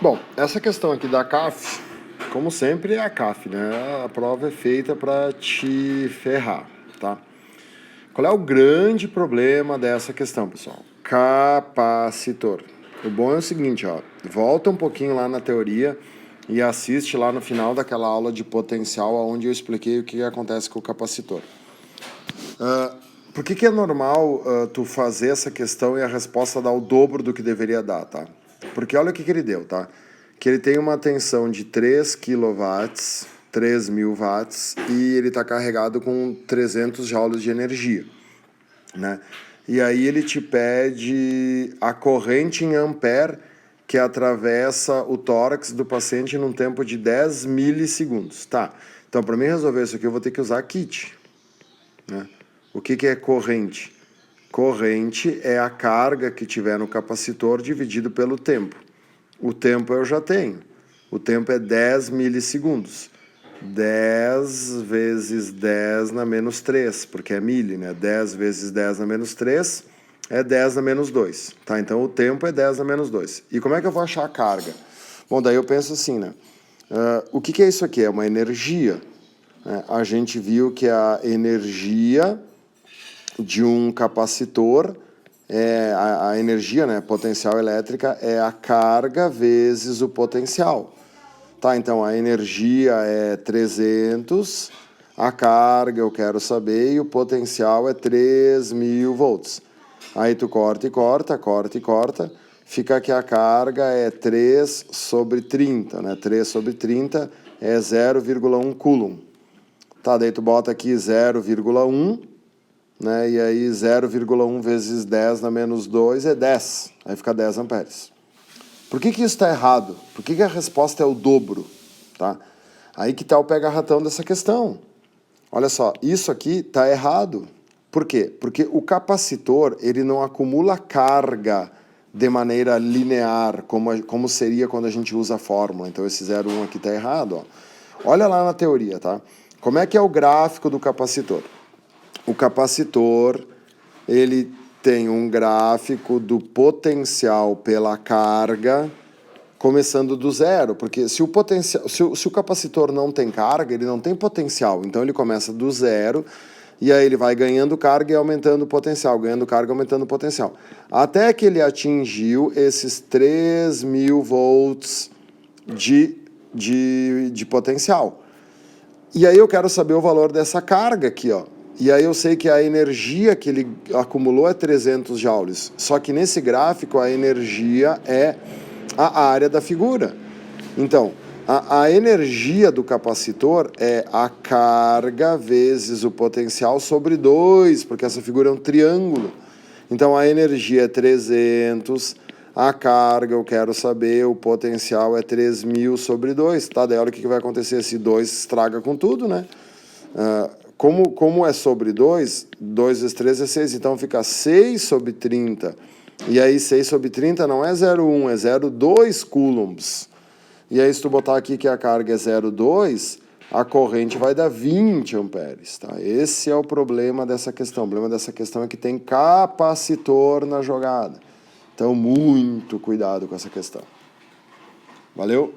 Bom, essa questão aqui da CAF, como sempre, é a CAF, né? A prova é feita para te ferrar, tá? Qual é o grande problema dessa questão, pessoal? Capacitor. O bom é o seguinte, ó, volta um pouquinho lá na teoria e assiste lá no final daquela aula de potencial, onde eu expliquei o que acontece com o capacitor. Por que é normal tu fazer essa questão e a resposta dar o dobro do que deveria dar, tá? Porque olha o que ele deu, tá? Que ele tem uma tensão de 3 kW, 3.000 watts, e ele está carregado com 300 joules de energia, né? E aí ele te pede a corrente em ampere que atravessa o tórax do paciente num tempo de 10 milissegundos, tá? Então, para mim resolver isso aqui, eu vou ter que usar kit, né? O que é corrente? Corrente é a carga que tiver no capacitor dividido pelo tempo. O tempo eu já tenho. O tempo é 10 milissegundos. 10 vezes 10 na menos 3, porque é mili, né? 10 vezes 10 na menos 3 é 10 na menos 2. Tá? Então o tempo é 10 na menos 2. E como é que eu vou achar a carga? Bom, daí eu penso assim, né? O que é isso aqui? É uma energia. A gente viu que a energia de um capacitor, a energia, né, potencial elétrica, é a carga vezes o potencial. Tá, então a energia é 300, a carga eu quero saber e o potencial é 3.000 volts. Aí tu corta e corta, corta e corta, fica que a carga é 3 sobre 30, né? 3 sobre 30 é 0,1 coulomb. Tá, daí tu bota aqui 0,1, né? E aí 0,1 vezes 10 na menos 2 é 10. Aí fica 10 amperes. Por que isso está errado? Por que a resposta é o dobro? Tá? Aí que está o pega-ratão dessa questão. Olha só, isso aqui está errado. Por quê? Porque o capacitor ele não acumula carga de maneira linear, como seria quando a gente usa a fórmula. Então esse 0,1 aqui está errado. Ó. Olha lá na teoria, tá? Como é que é o gráfico do capacitor? O capacitor, ele tem um gráfico do potencial pela carga, começando do zero, porque se o capacitor não tem carga, ele não tem potencial, então ele começa do zero, e aí ele vai ganhando carga e aumentando o potencial, ganhando carga e aumentando o potencial, até que ele atingiu esses 3.000 volts de potencial. E aí eu quero saber o valor dessa carga aqui, ó. E aí eu sei que a energia que ele acumulou é 300 joules. Só que nesse gráfico a energia é a área da figura. Então, a energia do capacitor é a carga vezes o potencial sobre 2, porque essa figura é um triângulo. Então a energia é 300, a carga eu quero saber, o potencial é 3.000 sobre 2. Tá? Daí olha o que vai acontecer, esse 2 estraga com tudo, né? Como é sobre 2, 2 vezes 3 é 6, então fica 6 sobre 30. E aí 6 sobre 30 não é 0,1, é 0,2 coulombs. E aí se tu botar aqui que a carga é 0,2, a corrente vai dar 20 amperes. Tá? Esse é o problema dessa questão. O problema dessa questão é que tem capacitor na jogada. Então muito cuidado com essa questão. Valeu?